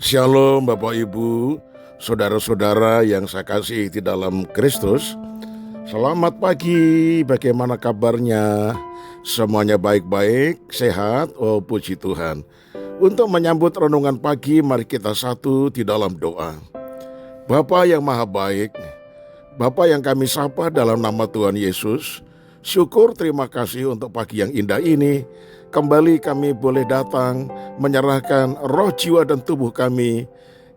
Shalom Bapak Ibu, saudara-saudara yang saya kasih di dalam Kristus. Selamat pagi, bagaimana kabarnya? Semuanya baik-baik, sehat, oh puji Tuhan. Untuk menyambut renungan pagi, mari kita satu di dalam doa. Bapa yang maha baik, Bapa yang kami sapa dalam nama Tuhan Yesus, syukur terima kasih untuk pagi yang indah ini. Kembali kami boleh datang menyerahkan roh, jiwa, dan tubuh kami.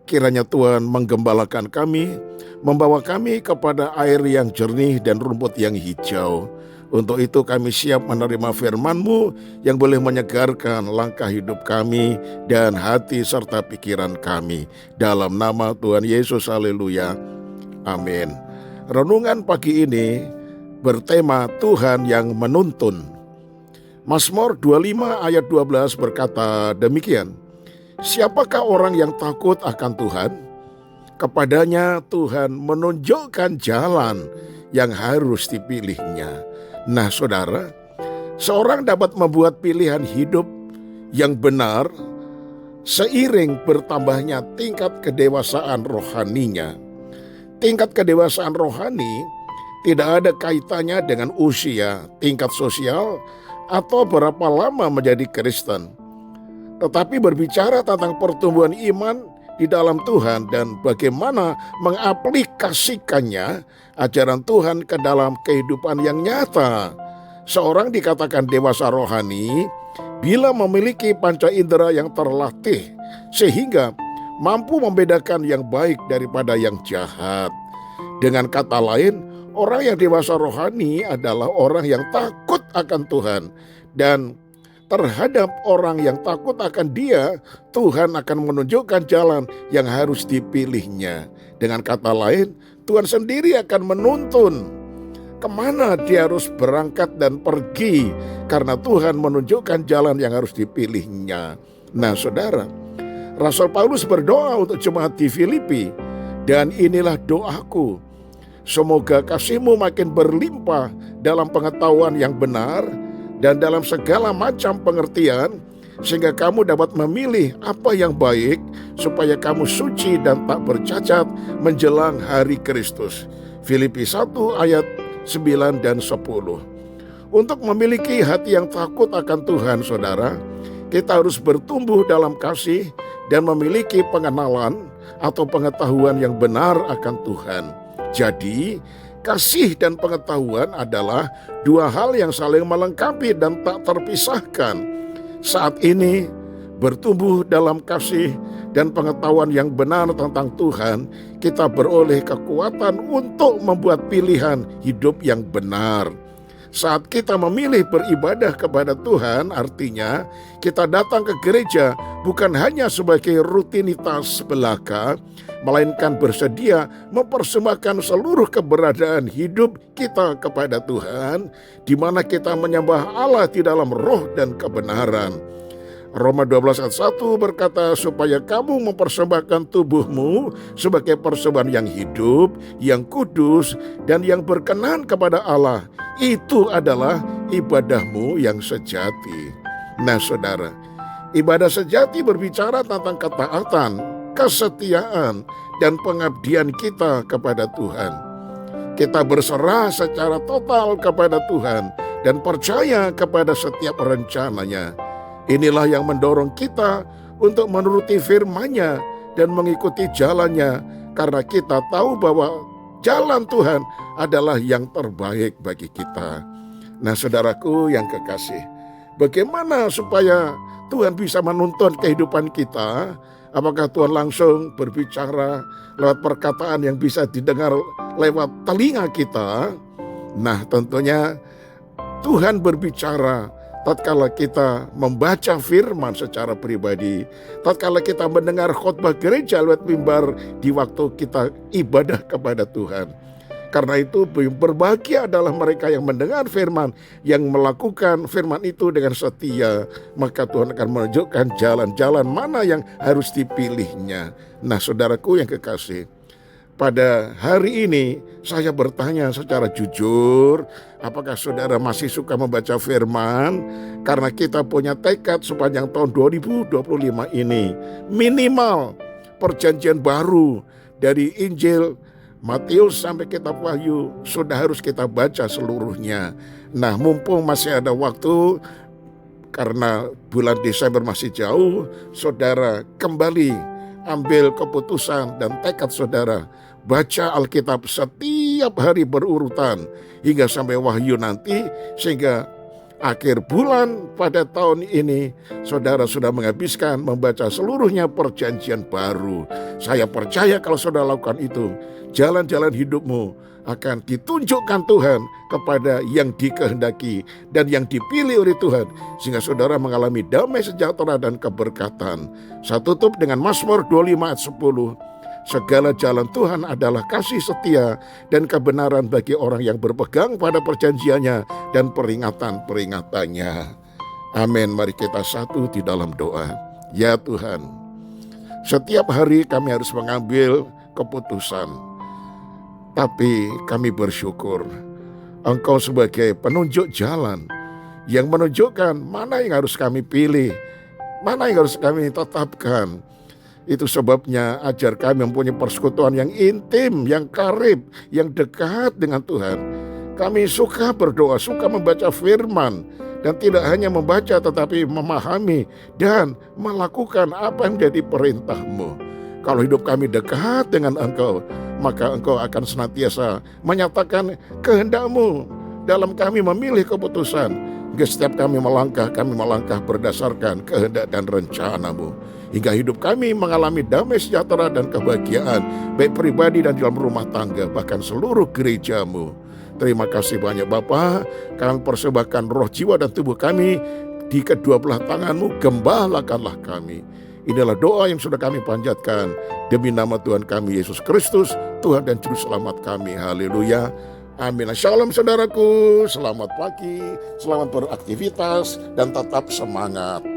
Kiranya Tuhan menggembalakan kami, membawa kami kepada air yang jernih dan rumput yang hijau. Untuk itu kami siap menerima firman-Mu yang boleh menyegarkan langkah hidup kami dan hati serta pikiran kami. Dalam nama Tuhan Yesus, haleluya, amin. Renungan pagi ini bertema Tuhan yang menuntun. Mazmur 25 ayat 12 berkata demikian, siapakah orang yang takut akan Tuhan? Kepadanya Tuhan menunjukkan jalan yang harus dipilihnya. Nah saudara, seorang dapat membuat pilihan hidup yang benar seiring bertambahnya tingkat kedewasaan rohaninya. Tingkat kedewasaan rohani tidak ada kaitannya dengan usia, tingkat sosial, atau berapa lama menjadi Kristen, tetapi berbicara tentang pertumbuhan iman di dalam Tuhan dan bagaimana mengaplikasikannya ajaran Tuhan ke dalam kehidupan yang nyata. Seorang dikatakan dewasa rohani bila memiliki panca indera yang terlatih sehingga mampu membedakan yang baik daripada yang jahat. Dengan kata lain, orang yang dewasa rohani adalah orang yang takut akan Tuhan, dan terhadap orang yang takut akan Dia, Tuhan akan menunjukkan jalan yang harus dipilihnya. Dengan kata lain, Tuhan sendiri akan menuntun kemana dia harus berangkat dan pergi, karena Tuhan menunjukkan jalan yang harus dipilihnya. Nah saudara, Rasul Paulus berdoa untuk jemaat di Filipi, dan inilah doaku, semoga kasih-Mu makin berlimpah dalam pengetahuan yang benar dan dalam segala macam pengertian, sehingga kamu dapat memilih apa yang baik, supaya kamu suci dan tak bercacat menjelang hari Kristus. Filipi 1 ayat 9 dan 10. Untuk memiliki hati yang takut akan Tuhan, saudara, kita harus bertumbuh dalam kasih dan memiliki pengenalan atau pengetahuan yang benar akan Tuhan. Jadi, kasih dan pengetahuan adalah dua hal yang saling melengkapi dan tak terpisahkan. Saat ini, bertumbuh dalam kasih dan pengetahuan yang benar tentang Tuhan, kita beroleh kekuatan untuk membuat pilihan hidup yang benar. Saat kita memilih beribadah kepada Tuhan, artinya kita datang ke gereja bukan hanya sebagai rutinitas belaka, melainkan bersedia mempersembahkan seluruh keberadaan hidup kita kepada Tuhan, di mana kita menyembah Allah di dalam roh dan kebenaran. Roma 12 ayat 1 berkata, supaya kamu mempersembahkan tubuhmu sebagai persembahan yang hidup, yang kudus, dan yang berkenan kepada Allah. Itu adalah ibadahmu yang sejati. Nah saudara, ibadah sejati berbicara tentang ketaatan, kesetiaan, dan pengabdian kita kepada Tuhan. Kita berserah secara total kepada Tuhan dan percaya kepada setiap rencananya. Inilah yang mendorong kita untuk menuruti firman-Nya dan mengikuti jalannya, karena kita tahu bahwa jalan Tuhan adalah yang terbaik bagi kita. Nah saudaraku yang kekasih, bagaimana supaya Tuhan bisa menuntun kehidupan kita? Apakah Tuhan langsung berbicara lewat perkataan yang bisa didengar lewat telinga kita? Nah tentunya Tuhan berbicara tatkala kita membaca firman secara pribadi, tatkala kita mendengar khotbah gereja lewat mimbar di waktu kita ibadah kepada Tuhan. Karena itu berbahagia adalah mereka yang mendengar firman, yang melakukan firman itu dengan setia, maka Tuhan akan menunjukkan jalan-jalan mana yang harus dipilihnya. Nah saudaraku yang kekasih, pada hari ini saya bertanya secara jujur, apakah saudara masih suka membaca firman? Karena kita punya tekad sepanjang tahun 2025 ini, minimal perjanjian baru dari Injil Matius sampai kitab Wahyu sudah harus kita baca seluruhnya. Nah, mumpung masih ada waktu, karena bulan Desember masih jauh, saudara kembali ambil keputusan dan tekad saudara. Baca Alkitab setiap hari berurutan hingga sampai Wahyu nanti, sehingga akhir bulan pada tahun ini saudara sudah menghabiskan membaca seluruhnya perjanjian baru. Saya percaya kalau saudara lakukan itu, jalan-jalan hidupmu akan ditunjukkan Tuhan kepada yang dikehendaki dan yang dipilih oleh Tuhan, sehingga saudara mengalami damai sejahtera dan keberkatan. Saya tutup dengan Mazmur 25 ayat 10. Segala jalan Tuhan adalah kasih setia dan kebenaran bagi orang yang berpegang pada perjanjiannya dan peringatan-peringatannya. Amin. Mari kita satu di dalam doa. Ya Tuhan, setiap hari kami harus mengambil keputusan, tapi kami bersyukur Engkau sebagai penunjuk jalan yang menunjukkan mana yang harus kami pilih, mana yang harus kami tetapkan. Itu sebabnya ajar kami mempunyai persekutuan yang intim, yang karib, yang dekat dengan Tuhan. Kami suka berdoa, suka membaca firman, dan tidak hanya membaca tetapi memahami dan melakukan apa yang menjadi perintah-Mu. Kalau hidup kami dekat dengan Engkau, maka Engkau akan senantiasa menyatakan kehendak-Mu dalam kami memilih keputusan. Setiap kami melangkah berdasarkan kehendak dan rencana-Mu. Hingga hidup kami mengalami damai sejahtera dan kebahagiaan, baik pribadi dan dalam rumah tangga, bahkan seluruh gereja-Mu. Terima kasih banyak Bapa. Kami persembahkan roh, jiwa, dan tubuh kami di kedua belah tangan-Mu. Gembalakanlah kami. Inilah doa yang sudah kami panjatkan demi nama Tuhan kami Yesus Kristus, Tuhan dan Juru Selamat kami. Haleluya. Amin. Shalom saudaraku. Selamat pagi, selamat beraktivitas, dan tetap semangat.